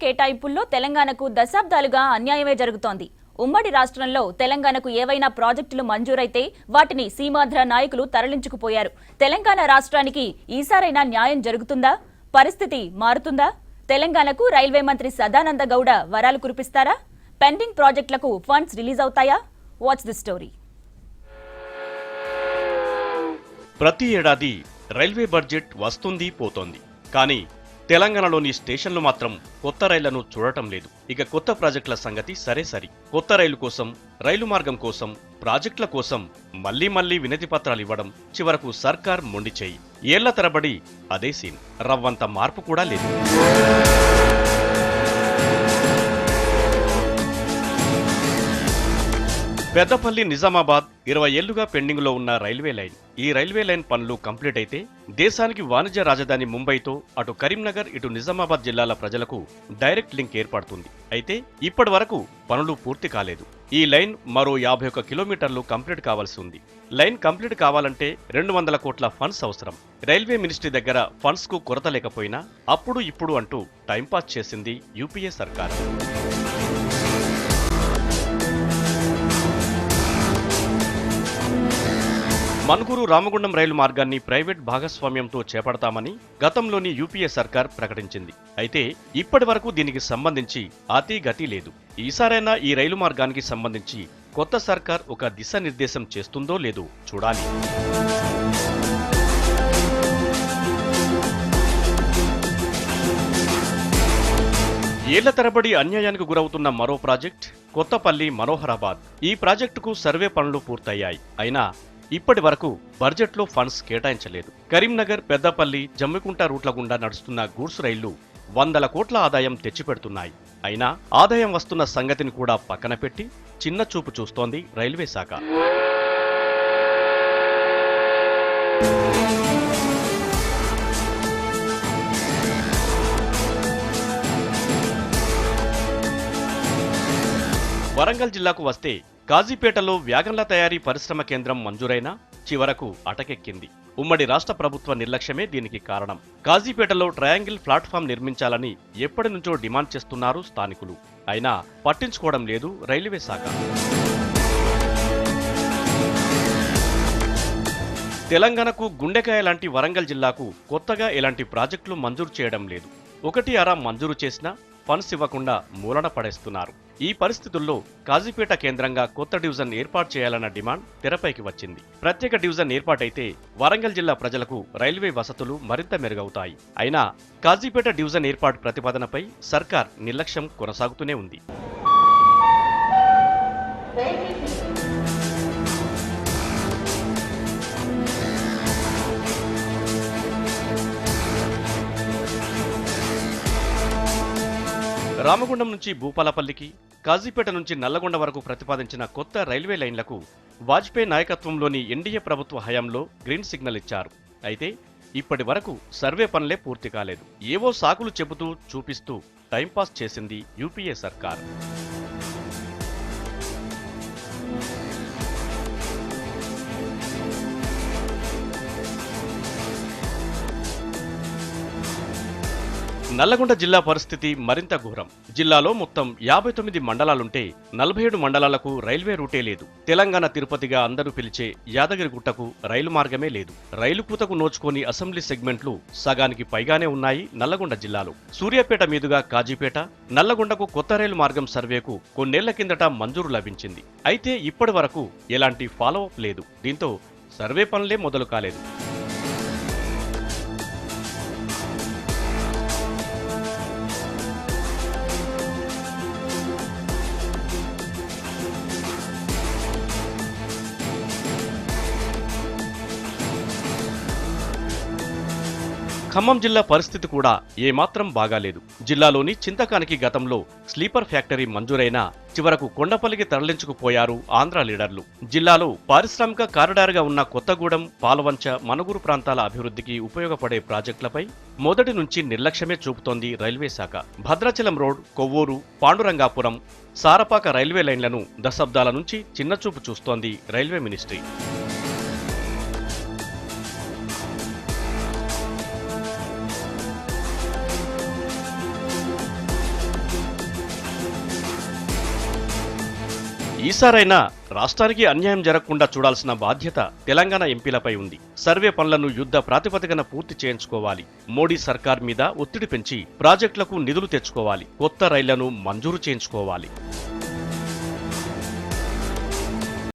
కేటాయింపుల్లో తెలంగాణకు దశాబ్దాలుగా అన్యాయమే జరుగుతోంది. ఉమ్మడి రాష్ట్రంలో తెలంగాణకు ఏవైనా ప్రాజెక్టులు మంజూరైతే వాటిని సీమాంధ్ర నాయకులు తరలించుకుపోయారు. తెలంగాణ రాష్ట్రానికి ఈసారైనా న్యాయం జరుగుతుందా? పరిస్థితి మారుతుందా? తెలంగాణకు రైల్వే మంత్రి సదానంద గౌడ వరాలు కురిపిస్తారా? పెండింగ్ ప్రాజెక్టులకు ఫండ్స్ రిలీజ్ అవుతాయా? Watch the story. ప్రతి ఏడాది రైల్వే బడ్జెట్ వస్తుంది పోతోంది. కానీ తెలంగాణలోని స్టేషన్లు మాత్రం కొత్త రైళ్లను చూడటం లేదు. ఇక కొత్త ప్రాజెక్టుల సంగతి సరే సరి. కొత్త రైలు కోసం, రైలు మార్గం కోసం, ప్రాజెక్టుల కోసం మళ్లీ వినతి పత్రాలు ఇవ్వడం, చివరకు సర్కార్ మొండి చేయి. ఏళ్ల తరబడి అదే సీన్. రవ్వంత మార్పు కూడా లేదు. పెద్దపల్లి నిజామాబాద్ 20 ఏళ్లుగా పెండింగ్లో ఉన్న రైల్వే లైన్. ఈ రైల్వే లైన్ పనులు కంప్లీట్ అయితే దేశానికి వాణిజ్య రాజధాని ముంబైతో అటు కరీంనగర్ ఇటు నిజామాబాద్ జిల్లాల ప్రజలకు డైరెక్ట్ లింక్ ఏర్పడుతుంది. అయితే ఇప్పటి వరకు పనులు పూర్తి కాలేదు. ఈ లైన్ మరో 51 కిలోమీటర్లు కంప్లీట్ కావాల్సి ఉంది. లైన్ కంప్లీట్ కావాలంటే 200 కోట్ల ఫండ్స్ అవసరం. రైల్వే మినిస్ట్రీ దగ్గర ఫండ్స్ కు కొరత లేకపోయినా అప్పుడు ఇప్పుడు అంటూ టైంపాస్ చేసింది యూపీఏ సర్కార్. మనుగురు రామగుండం రైలు మార్గాన్ని ప్రైవేట్ భాగస్వామ్యంతో చేపడతామని గతంలోని యూపీఏ సర్కార్ ప్రకటించింది. అయితే ఇప్పటి వరకు దీనికి సంబంధించి అతీగతి లేదు. ఈసారైనా ఈ రైలు మార్గానికి సంబంధించి కొత్త సర్కార్ ఒక దిశానిర్దేశం చేస్తుందో లేదో చూడాలి. ఏళ్ల తరబడి అన్యాయానికి గురవుతున్న మరో ప్రాజెక్ట్ కొత్తపల్లి మనోహరాబాద్. ఈ ప్రాజెక్టుకు సర్వే పనులు పూర్తయ్యాయి. అయినా ఇప్పటి వరకు బడ్జెట్లో ఫండ్స్ కేటాయించలేదు. కరీంనగర్, పెద్దపల్లి, జమ్మికుంట రూట్ల గుండా నడుస్తున్న గూడ్స్ రైళ్లు 100 కోట్ల ఆదాయం తెచ్చిపెడుతున్నాయి. అయినా ఆదాయం వస్తున్న సంగతిని కూడా పక్కన పెట్టి చిన్న చూపు చూస్తోంది రైల్వే శాఖ. వరంగల్ జిల్లాకు వస్తే కాజీపేటలో వ్యాగన్ల తయారీ పరిశ్రమ కేంద్రం మంజూరైనా చివరకు అటకెక్కింది. ఉమ్మడి రాష్ట్ర ప్రభుత్వ నిర్లక్ష్యమే దీనికి కారణం. కాజీపేటలో ట్రయాంగిల్ ప్లాట్ఫామ్ నిర్మించాలని ఎప్పటి నుంచో డిమాండ్ చేస్తున్నారు స్థానికులు. అయినా పట్టించుకోవడం లేదు రైల్వే శాఖ. తెలంగాణకు గుండెకాయ లాంటి వరంగల్ జిల్లాకు కొత్తగా ఎలాంటి ప్రాజెక్టులు మంజూరు చేయడం లేదు. 1 మంజూరు చేసినా ఫండ్స్ ఇవ్వకుండా మూలన పడేస్తున్నారు. ఈ పరిస్థితుల్లో కాజీపేట కేంద్రంగా కొత్త డివిజన్ ఏర్పాటు చేయాలన్న డిమాండ్ తెరపైకి వచ్చింది. ప్రత్యేక డివిజన్ ఏర్పాటైతే వరంగల్ జిల్లా ప్రజలకు రైల్వే వసతులు మరింత మెరుగవుతాయి. అయినా కాజీపేట డివిజన్ ఏర్పాటు ప్రతిపాదనపై సర్కార్ నిర్లక్ష్యం కొనసాగుతూనే ఉంది. రామగుండం నుంచి భూపాలపల్లికి, కాజీపేట నుంచి నల్లగొండ వరకు ప్రతిపాదించిన కొత్త రైల్వే లైన్లకు వాజ్పేయి నాయకత్వంలోని ఎన్డీఏ ప్రభుత్వ హయాంలో గ్రీన్ సిగ్నల్ ఇచ్చారు. అయితే ఇప్పటి వరకు సర్వే పనులే పూర్తి కాలేదు. ఏవో సాకులు చెబుతూ చూపిస్తూ టైంపాస్ చేసింది యూపీఏ సర్కార్. నల్లగొండ జిల్లా పరిస్థితి మరింత ఘోరం. జిల్లాలో మొత్తం 59 మండలాలుంటే 47 మండలాలకు రైల్వే రూటే లేదు. తెలంగాణ తిరుపతిగా అందరూ పిలిచే యాదగిరిగుట్టకు రైలు మార్గమే లేదు. రైలు కూతకు నోచుకొని అసెంబ్లీ సెగ్మెంట్లు సగానికి పైగానే ఉన్నాయి నల్లగొండ జిల్లాలో. సూర్యాపేట మీదుగా కాజీపేట, నల్లగొండకు కొత్త రైలు మార్గం సర్వేకు కొన్నేళ్ల కిందట మంజూరు లభించింది. అయితే ఇప్పటి వరకు ఎలాంటి ఫాలోఅప్ లేదు. దీంతో సర్వే పనులే మొదలు కాలేదు. ఖమ్మం జిల్లా పరిస్థితి కూడా ఏమాత్రం బాగాలేదు. జిల్లాలోని చింతకానికి గతంలో స్లీపర్ ఫ్యాక్టరీ మంజూరైనా చివరకు కొండపల్లికి తరలించుకుపోయారు ఆంధ్ర లీడర్లు. జిల్లాలో పారిశ్రామిక కారిడార్గా ఉన్న కొత్తగూడెం, పాలవంచ, మనుగురు ప్రాంతాల అభివృద్ధికి ఉపయోగపడే ప్రాజెక్టులపై మొదటి నుంచి నిర్లక్ష్యమే చూపుతోంది రైల్వే శాఖ. భద్రాచలం రోడ్, కొవ్వూరు, పాండురంగాపురం, సారపాక రైల్వే లైన్లను దశాబ్దాల నుంచి చిన్నచూపు చూస్తోంది రైల్వే మినిస్ట్రీ. ఈసారైనా రాష్ట్రానికి అన్యాయం జరగకుండా చూడాల్సిన బాధ్యత తెలంగాణ ఎంపీలపై ఉంది. సర్వే పనులను యుద్ధ ప్రాతిపదికన పూర్తి చేయించుకోవాలి. మోడీ సర్కార్ మీద ఒత్తిడి పెంచి ప్రాజెక్టులకు నిధులు తెచ్చుకోవాలి. కొత్త రైళ్లను మంజూరు చేయించుకోవాలి.